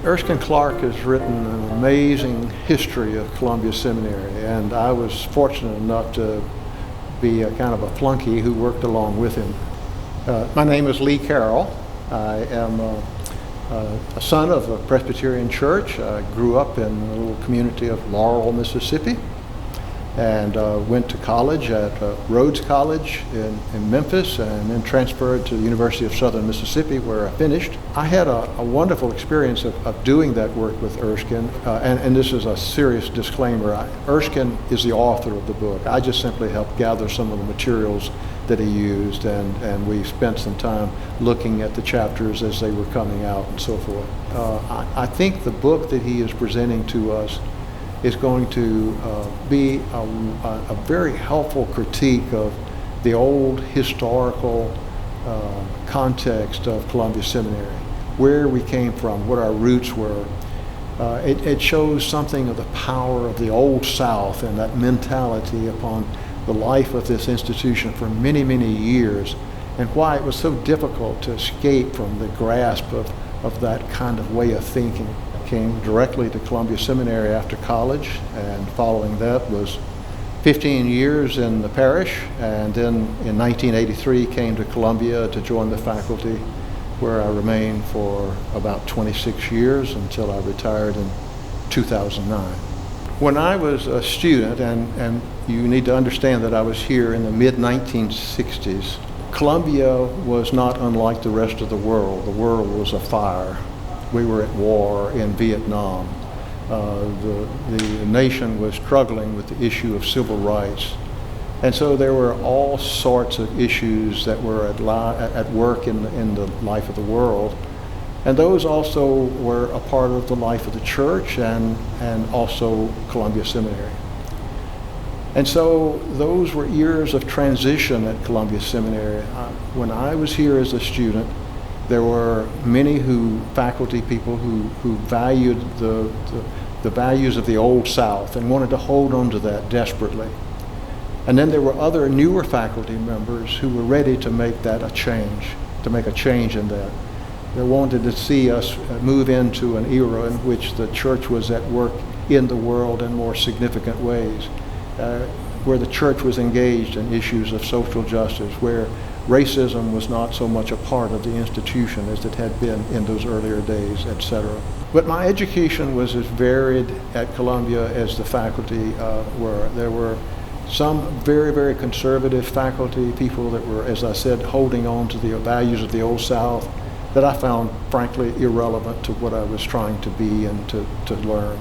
Erskine Clarke has written an amazing history of Columbia Seminary, and I was fortunate enough to be a kind of a flunky who worked along with him. My name is Lee Carroll. I am a son of a Presbyterian church. I grew up in a little community of Laurel, Mississippi, and went to college at Rhodes College in Memphis, and then transferred to the University of Southern Mississippi, where I finished. I had a wonderful experience of doing that work with Erskine, and this is a serious disclaimer. Erskine is the author of the book. I just simply helped gather some of the materials that he used, and we spent some time looking at the chapters as they were coming out and so forth. I think the book that he is presenting to us is going to be a very helpful critique of the old historical context of Columbia Seminary, where we came from, what our roots were. It shows something of the power of the Old South and that mentality upon the life of this institution for many, many years, and why it was so difficult to escape from the grasp of that kind of way of thinking. Came directly to Columbia Seminary after college, and following that was 15 years in the parish, and then in 1983 came to Columbia to join the faculty, where I remained for about 26 years until I retired in 2009. When I was a student, and you need to understand that I was here in the mid-1960s, Columbia was not unlike the rest of the world. The world was afire. We were at war in Vietnam. The nation was struggling with the issue of civil rights. And so there were all sorts of issues that were at work in the life of the world. And those also were a part of the life of the church and also Columbia Seminary. And so those were years of transition at Columbia Seminary. When I was here as a student, there were many faculty people who valued the values of the Old South and wanted to hold on to that desperately. And then there were other newer faculty members who were ready to make that a change in that. They wanted to see us move into an era in which the church was at work in the world in more significant ways, where the church was engaged in issues of social justice, where racism was not so much a part of the institution as it had been in those earlier days, etc. But my education was as varied at Columbia as the faculty were. There were some very, very conservative faculty, people that were, as I said, holding on to the values of the Old South that I found, frankly, irrelevant to what I was trying to be and to learn.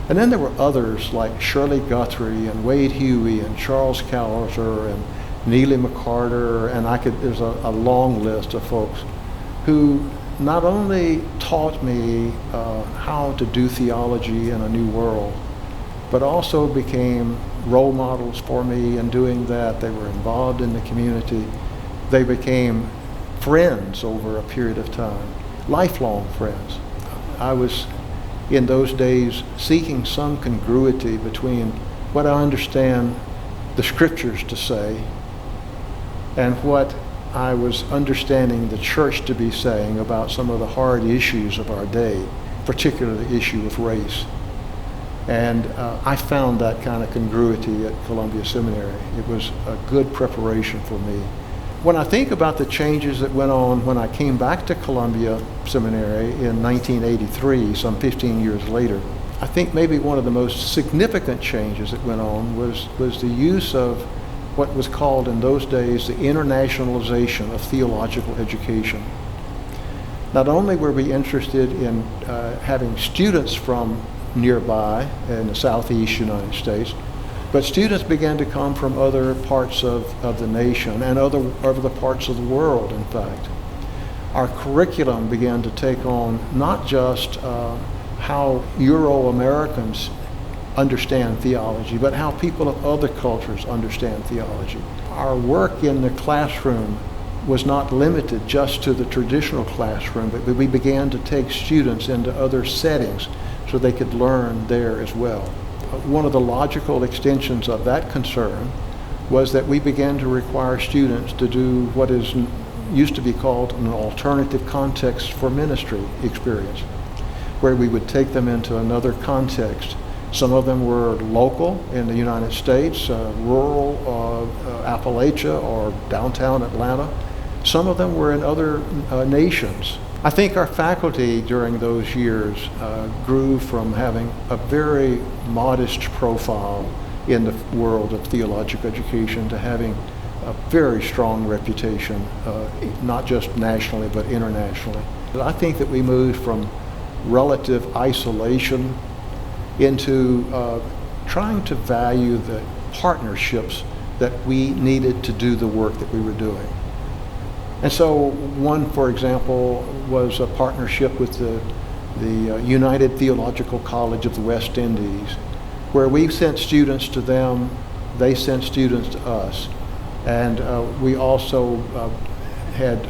And then there were others like Shirley Guthrie and Wade Huey and Charles Cowser and Neely McCarter, and there's a long list of folks who not only taught me how to do theology in a new world, but also became role models for me in doing that. They were involved in the community. They became friends over a period of time, lifelong friends. I was, in those days, seeking some congruity between what I understand the scriptures to say and what I was understanding the church to be saying about some of the hard issues of our day, particularly the issue of race. And I found that kind of congruity at Columbia Seminary. It was a good preparation for me. When I think about the changes that went on when I came back to Columbia Seminary in 1983, some 15 years later, I think maybe one of the most significant changes that went on was the use of what was called in those days the internationalization of theological education. Not only were we interested in having students from nearby in the southeast United States, but students began to come from other parts of the nation and other parts of the world, in fact. Our curriculum began to take on not just how Euro-Americans understand theology, but how people of other cultures understand theology. Our work in the classroom was not limited just to the traditional classroom, but we began to take students into other settings so they could learn there as well. One of the logical extensions of that concern was that we began to require students to do what used to be called an alternative context for ministry experience. where we would take them into another context. Some of them were local in the United States, rural Appalachia or downtown Atlanta. Some of them were in other nations. I think our faculty during those years grew from having a very modest profile in the world of theological education to having a very strong reputation, not just nationally but internationally. But I think that we moved from relative isolation into trying to value the partnerships that we needed to do the work that we were doing. And so one, for example, was a partnership with the United Theological College of the West Indies, where we sent students to them, they sent students to us. And we also had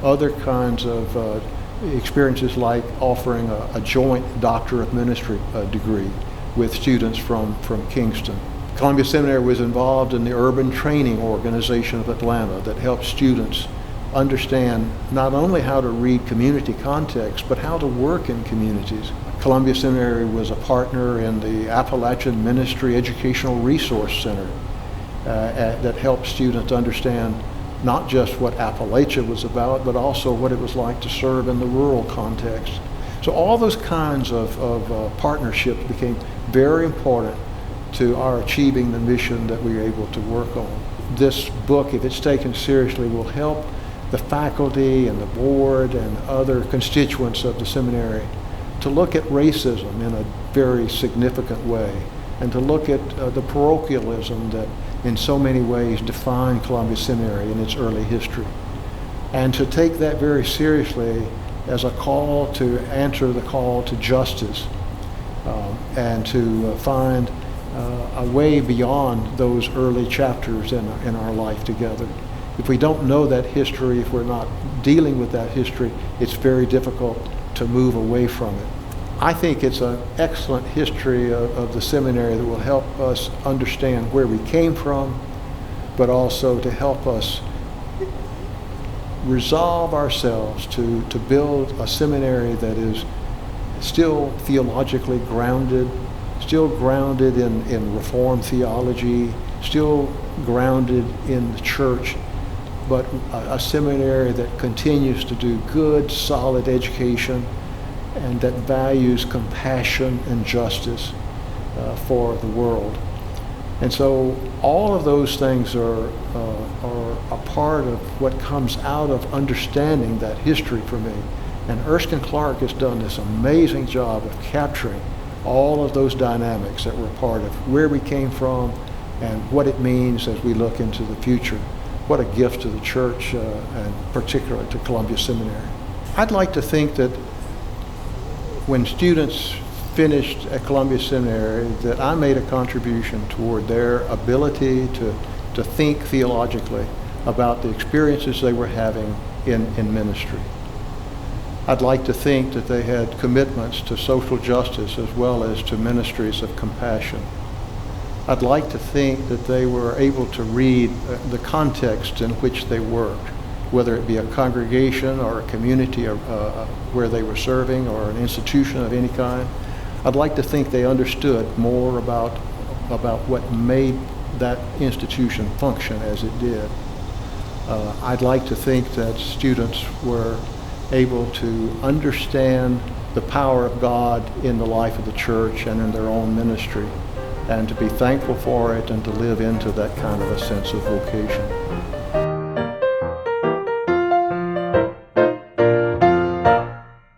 other kinds of experiences like offering a joint Doctor of Ministry degree with students from Kingston. Columbia Seminary was involved in the Urban Training Organization of Atlanta that helped students understand not only how to read community context, but how to work in communities. Columbia Seminary was a partner in the Appalachian Ministry Educational Resource Center that helped students understand not just what Appalachia was about, but also what it was like to serve in the rural context. So all those kinds of partnerships became very important to our achieving the mission that we were able to work on. This book, if it's taken seriously, will help the faculty and the board and other constituents of the seminary to look at racism in a very significant way, and to look at the parochialism that in so many ways defined Columbia Seminary in its early history, and to take that very seriously as a call to answer the call to justice, and to find a way beyond those early chapters in our life together. If we don't know that history, if we're not dealing with that history, it's very difficult to move away from it. I think it's an excellent history of the seminary that will help us understand where we came from, but also to help us resolve ourselves to build a seminary that is still theologically grounded, still grounded in Reformed theology, still grounded in the church, but a seminary that continues to do good, solid education, and that values compassion and justice for the world. And so all of those things are a part of what comes out of understanding that history for me. And Erskine Clarke has done this amazing job of capturing all of those dynamics that were part of where we came from and what it means as we look into the future. What a gift to the church, and particularly to Columbia Seminary. I'd like to think that when students finished at Columbia Seminary, that I made a contribution toward their ability to think theologically about the experiences they were having in ministry. I'd like to think that they had commitments to social justice as well as to ministries of compassion. I'd like to think that they were able to read the context in which they worked, whether it be a congregation or a community where they were serving or an institution of any kind. I'd like to think they understood more about what made that institution function as it did. I'd like to think that students were able to understand the power of God in the life of the church and in their own ministry, and to be thankful for it and to live into that kind of a sense of vocation.